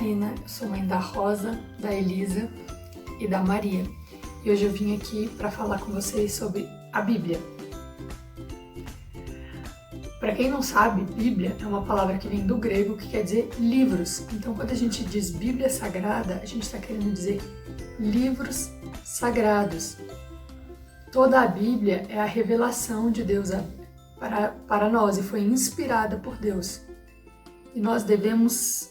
Karina, eu sou mãe da Rosa, da Elisa e da Maria. E hoje eu vim aqui para falar com vocês sobre a Bíblia. Para quem não sabe, Bíblia é uma palavra que vem do grego que quer dizer livros. Então, quando a gente diz Bíblia Sagrada, a gente está querendo dizer livros sagrados. Toda a Bíblia é a revelação de Deus para nós e foi inspirada por Deus. E nós devemos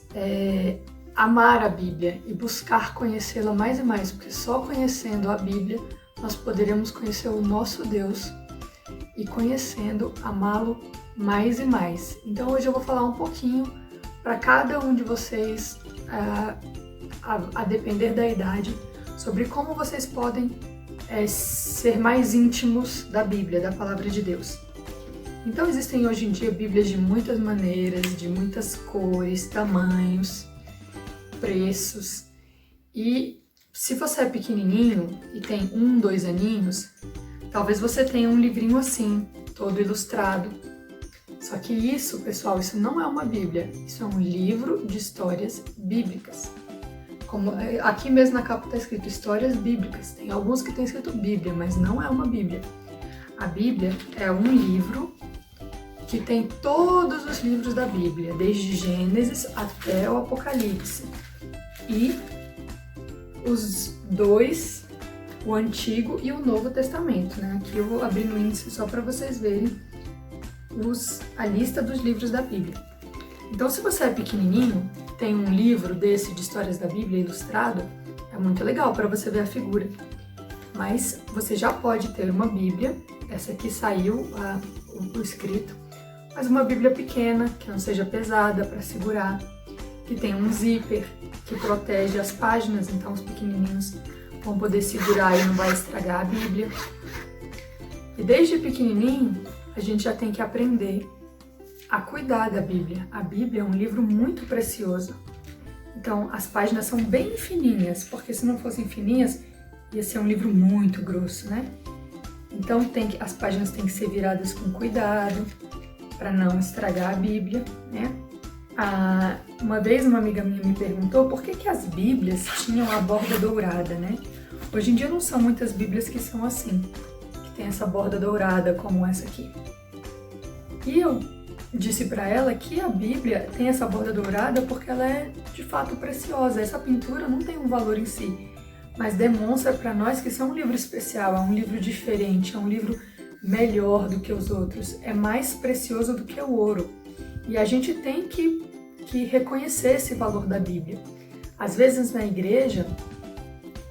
amar a Bíblia e buscar conhecê-la mais e mais, porque só conhecendo a Bíblia nós poderemos conhecer o nosso Deus e conhecendo, amá-lo mais e mais. Então hoje eu vou falar um pouquinho para cada um de vocês, a depender da idade, sobre como vocês podem ser mais íntimos da Bíblia, da Palavra de Deus. Então existem hoje em dia Bíblias de muitas maneiras, de muitas cores, tamanhos, preços. E se você é pequenininho e tem 2 aninhos, talvez você tenha um livrinho assim, todo ilustrado. Só que isso, pessoal, isso não é uma Bíblia, isso é um livro de histórias bíblicas. Como aqui mesmo na capa está escrito Histórias Bíblicas. Tem alguns que tem escrito Bíblia, mas não é uma Bíblia. A Bíblia é um livro que tem todos os livros da Bíblia, desde Gênesis até o Apocalipse. E os dois, o Antigo e o Novo Testamento, né? Aqui eu vou abrir no índice só para vocês verem a lista dos livros da Bíblia. Então, se você é pequenininho, tem um livro desse de histórias da Bíblia ilustrado, é muito legal para você ver a figura. Mas você já pode ter uma Bíblia, essa aqui saiu o escrito, mas uma Bíblia pequena, que não seja pesada para segurar, que tem um zíper que protege as páginas, então os pequenininhos vão poder segurar e não vai estragar a Bíblia. E desde pequenininho, a gente já tem que aprender a cuidar da Bíblia. A Bíblia é um livro muito precioso. Então, as páginas são bem fininhas, porque se não fossem fininhas, ia ser um livro muito grosso, né? Então, as páginas têm que ser viradas com cuidado, para não estragar a Bíblia, né? Uma vez uma amiga minha me perguntou por que as Bíblias tinham a borda dourada, né? Hoje em dia não são muitas Bíblias que são assim, que tem essa borda dourada como essa aqui. E eu disse para ela que a Bíblia tem essa borda dourada porque ela é de fato preciosa. Essa pintura não tem um valor em si, mas demonstra para nós que isso é um livro especial, é um livro diferente, é um livro melhor do que os outros, é mais precioso do que o ouro. E a gente tem que reconhecer esse valor da Bíblia. Às vezes na igreja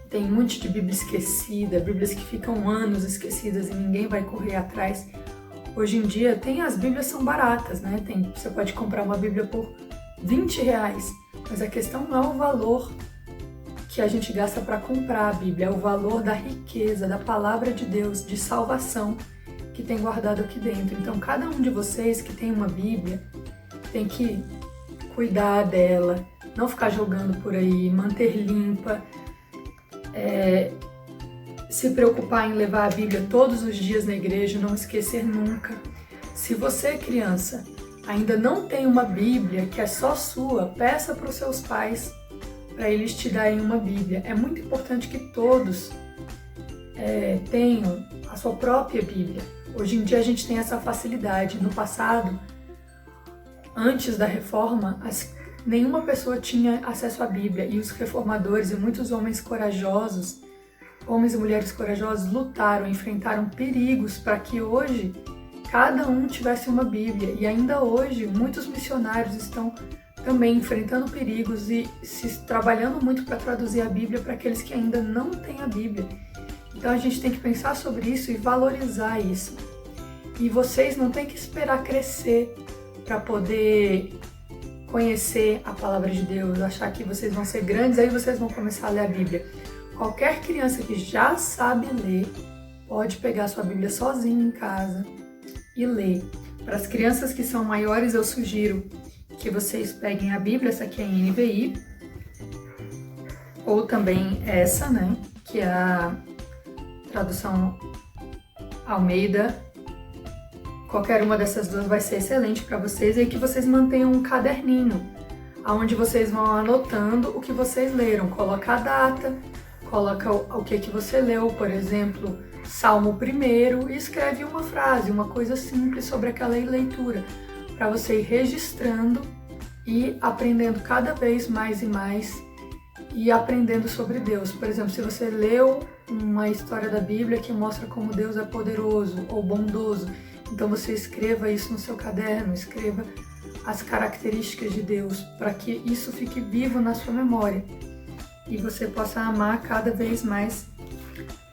tem um monte de Bíblia esquecida, Bíblias que ficam anos esquecidas e ninguém vai correr atrás. Hoje em dia as Bíblias são baratas, né? Você pode comprar uma Bíblia por R$20, mas a questão não é o valor que a gente gasta para comprar a Bíblia, é o valor da riqueza, da palavra de Deus, de salvação que tem guardado aqui dentro. Então, cada um de vocês que tem uma Bíblia tem que cuidar dela, não ficar jogando por aí, manter limpa, se preocupar em levar a Bíblia todos os dias na igreja, não esquecer nunca. Se você, criança, ainda não tem uma Bíblia que é só sua, peça para os seus pais para eles te darem uma Bíblia. É muito importante que todos tenham a sua própria Bíblia. Hoje em dia a gente tem essa facilidade. No passado, antes da reforma, nenhuma pessoa tinha acesso à Bíblia e os reformadores e muitos homens corajosos, homens e mulheres corajosos, lutaram, enfrentaram perigos para que hoje cada um tivesse uma Bíblia. E ainda hoje muitos missionários estão também enfrentando perigos e trabalhando muito para traduzir a Bíblia para aqueles que ainda não têm a Bíblia. Então a gente tem que pensar sobre isso e valorizar isso. E vocês não têm que esperar crescer para poder conhecer a palavra de Deus, achar que vocês vão ser grandes, aí vocês vão começar a ler a Bíblia. Qualquer criança que já sabe ler pode pegar a sua Bíblia sozinha em casa e ler. Para as crianças que são maiores, eu sugiro que vocês peguem a Bíblia, essa aqui é a NVI, ou também essa, né, que é a tradução Almeida. Qualquer uma dessas duas vai ser excelente para vocês, e que vocês mantenham um caderninho. onde vocês vão anotando o que vocês leram. Coloca a data, coloca o que você leu, por exemplo, Salmo 1, e escreve uma frase, uma coisa simples sobre aquela leitura, para você ir registrando e aprendendo cada vez mais e mais e aprendendo sobre Deus. Por exemplo, se você leu uma história da Bíblia que mostra como Deus é poderoso ou bondoso, então você escreva isso no seu caderno, escreva as características de Deus, para que isso fique vivo na sua memória e você possa amar cada vez mais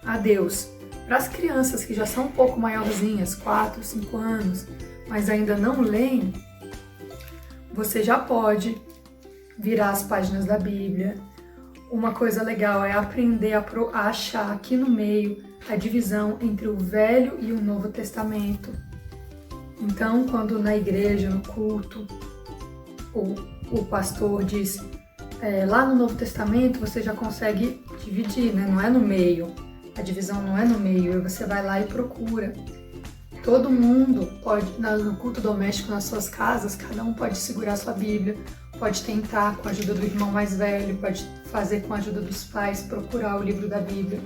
a Deus. Para as crianças que já são um pouco maiorzinhas, 4, 5 anos, mas ainda não leem, você já pode virar as páginas da Bíblia. Uma coisa legal é aprender a achar aqui no meio a divisão entre o Velho e o Novo Testamento. Então, quando na igreja, no culto, o pastor diz, lá no Novo Testamento você já consegue dividir, né? Não é no meio. A divisão não é no meio, aí você vai lá e procura. Todo mundo pode, no culto doméstico, nas suas casas, cada um pode segurar sua Bíblia, pode tentar com a ajuda do irmão mais velho, pode fazer com a ajuda dos pais, procurar o livro da Bíblia.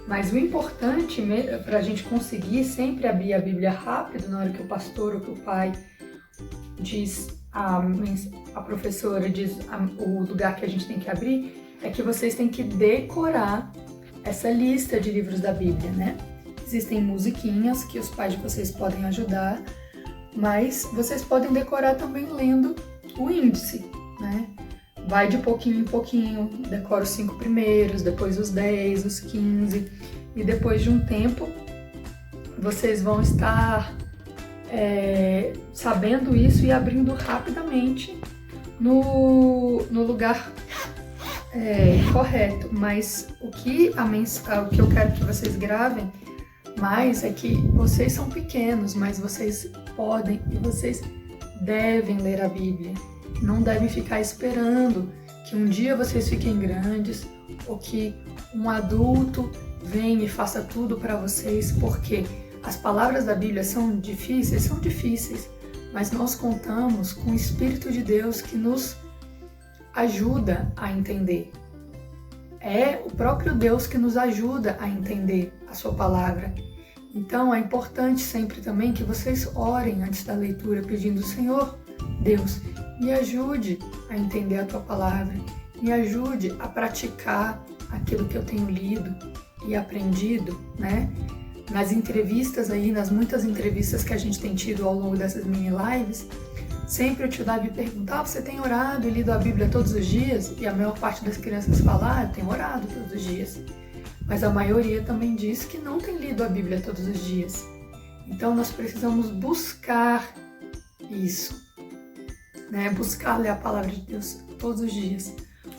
Mas o importante para a gente conseguir sempre abrir a Bíblia rápido, na hora que o pastor ou que o pai diz, a professora diz o lugar que a gente tem que abrir, é que vocês têm que decorar essa lista de livros da Bíblia, né? Existem musiquinhas que os pais de vocês podem ajudar, mas vocês podem decorar também lendo o índice, né? Vai de pouquinho em pouquinho, decora os 5 primeiros, depois os 10, os 15, e depois de um tempo vocês vão estar sabendo isso e abrindo rapidamente no lugar correto. Mas o que eu quero que vocês gravem mais é que vocês são pequenos, mas vocês podem e vocês devem ler a Bíblia. Não devem ficar esperando que um dia vocês fiquem grandes ou que um adulto venha e faça tudo para vocês, porque as palavras da Bíblia são difíceis, mas nós contamos com o Espírito de Deus que nos ajuda a entender. É o próprio Deus que nos ajuda a entender a sua palavra. Então é importante sempre também que vocês orem antes da leitura, pedindo: Senhor, Deus, me ajude a entender a tua palavra, me ajude a praticar aquilo que eu tenho lido e aprendido, né? Nas entrevistas aí, nas muitas entrevistas que a gente tem tido ao longo dessas mini lives, sempre o tio Davi pergunta: você tem orado e lido a Bíblia todos os dias? E a maior parte das crianças fala: eu tenho orado todos os dias. Mas a maioria também diz que não tem lido a Bíblia todos os dias. Então nós precisamos buscar isso, né? Buscar ler a palavra de Deus todos os dias,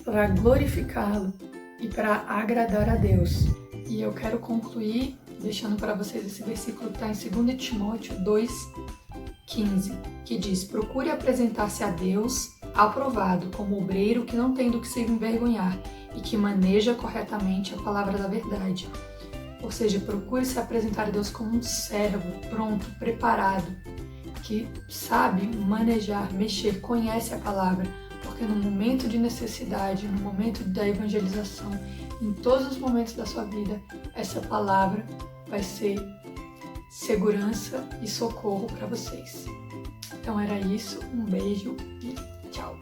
para glorificá-lo e para agradar a Deus. E eu quero concluir deixando para vocês esse versículo que está em 2 Timóteo 2,15, que diz: procure apresentar-se a Deus aprovado, como obreiro que não tem do que se envergonhar e que maneja corretamente a palavra da verdade. Ou seja, procure se apresentar a Deus como um servo pronto, preparado, que sabe manejar, mexer, conhece a palavra, porque no momento de necessidade, no momento da evangelização, em todos os momentos da sua vida, essa palavra vai ser segurança e socorro para vocês. Então era isso, um beijo e tchau!